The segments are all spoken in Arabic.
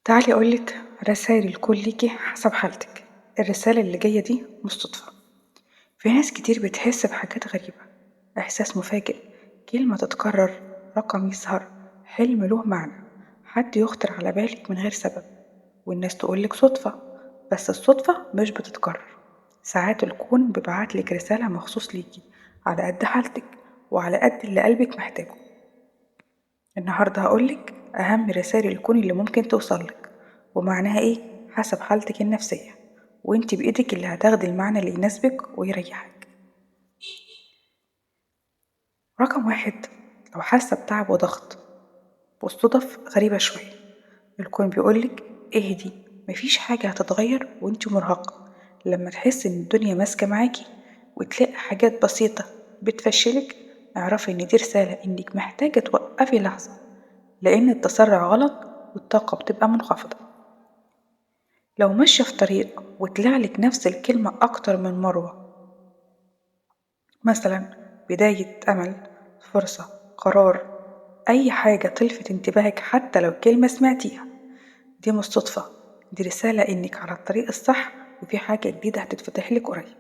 تعالي أقولك رسايل الكون ليكي حسب حالتك. الرسالة اللي جاية دي مش صدفة. في ناس كتير بتحس بحاجات غريبة، إحساس مفاجئ، كلمة تتكرر، رقم يظهر، حلم له معنى، حد يخطر على بالك من غير سبب، والناس تقولك صدفة. بس الصدفة مش بتتكرر. ساعات الكون بيبعتلك رسالة مخصوص ليكي، على قد حالتك وعلى قد اللي قلبك محتاجه. النهاردة هقولك أهم رسائل الكون اللي ممكن توصلك، ومعناها إيه حسب حالتك النفسية، وإنتي بإيدك اللي هتاخدي المعنى اللي يناسبك ويريحك. رقم واحد، لو حاسة بتعب وضغط والصدف غريبة شوية، الكون بيقولك اهدي، مفيش حاجة هتتغير وإنتي مرهقة. لما تحسي إن الدنيا ماسكة معاكي وتلاقي حاجات بسيطة بتفشلك، اعرفي إن دي رسالة إنك محتاجة توقفي لحظة، لأن التسرع غلط والطاقة بتبقى منخفضة. لو ماشية في طريق وطلعلك نفس الكلمة أكتر من مرة، مثلا بداية أمل، فرصة، قرار، أي حاجة تلفت انتباهك حتى لو كلمة سمعتيها، دي مش صدفة، دي رسالة إنك على الطريق الصح وفي حاجة جديدة هتتفتحلك قريب.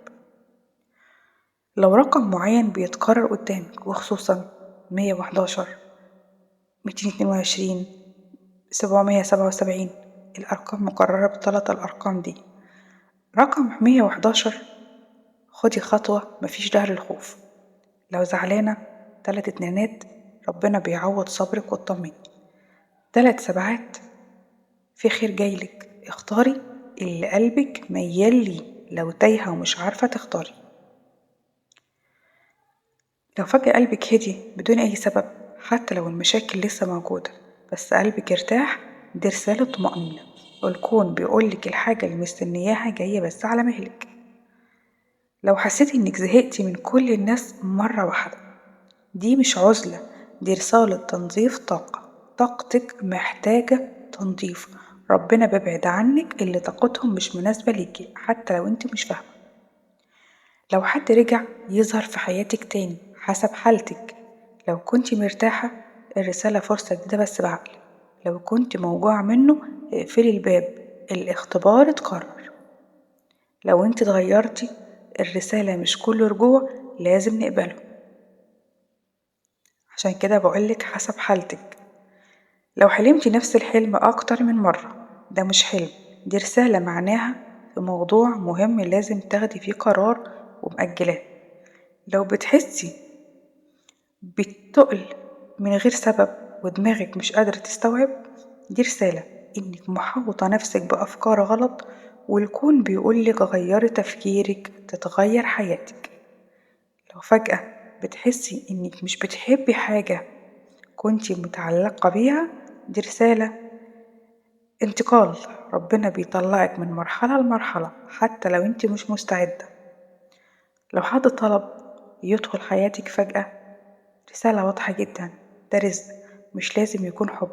لو رقم معين بيتكرر قدامك، وخصوصا 111، 222، 777، الأرقام مكررة بثلاث الأرقام دي. رقم 111، خدي خطوة، مفيش داعي للخوف. لو زعلانة، 3 اتنينات، ربنا بيعوض صبرك واطمني. 3 سبعات، في خير جايلك، اختاري اللي قلبك ميال ليه لو تايهة ومش عارفة تختاري. لو فجأة قلبك هدي بدون أي سبب، حتى لو المشاكل لسه موجودة بس قلبك ارتاح، دي رسالة طمأنينة، والكون بيقولك الحاجة اللي مستنياها جاية بس على مهلك. لو حسيتي إنك زهقتي من كل الناس مرة واحدة، دي مش عزلة، دي رسالة تنظيف طاقة، طاقتك محتاجة تنظيف. ربنا بيبعد عنك اللي طاقتهم مش مناسبة ليكي حتى لو انت مش فاهمة. لو حد رجع يظهر في حياتك تاني حسب حالتك، لو كنت مرتاحة، الرسالة فرصة جديدة بس بعقل. لو كنت موجوعة منه، اقفلي الباب، الاختبار اتكرر. لو انت اتغيرتي، الرسالة مش كل رجوع لازم نقبله. عشان كده بقولك حسب حالتك. لو حلمتي نفس الحلم أكتر من مرة، ده مش حلم، دي رسالة معناها في موضوع مهم لازم تاخدي فيه قرار ومأجلاه. لو بتحسي بالتقل من غير سبب ودماغك مش قادرة تستوعب، دي رسالة إنك محوطة نفسك بأفكار غلط، والكون بيقولك غيري تفكيرك تتغير حياتك. لو فجأة بتحسي إنك مش بتحبي حاجة كنتي متعلقة بيها، دي رسالة انتقال، ربنا بيطلعك من مرحلة لمرحلة حتى لو انت مش مستعدة. لو حد طلب يدخل حياتك فجأة، رسالة واضحة جدا، ده رزق، مش لازم يكون حب،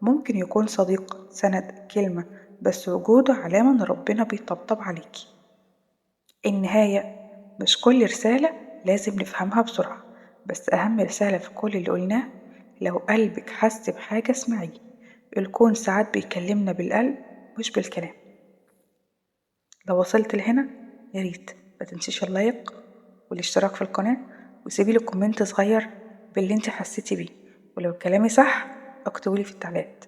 ممكن يكون صديق، سند، كلمة، بس وجوده علامة ان ربنا بيطبطب عليكي. النهاية، مش كل رسالة لازم نفهمها بسرعة، بس أهم رسالة في كل اللي قلناه، لو قلبك حس بحاجة اسمعيه. الكون ساعات بيكلمنا بالقلب مش بالكلام. لو وصلت لهنا، ياريت متنسيش اللايك والاشتراك في القناة، وسيبيلي كومنت صغير باللي انت حسيتي بيه، ولو كلامي صح اكتبولي في التعليقات.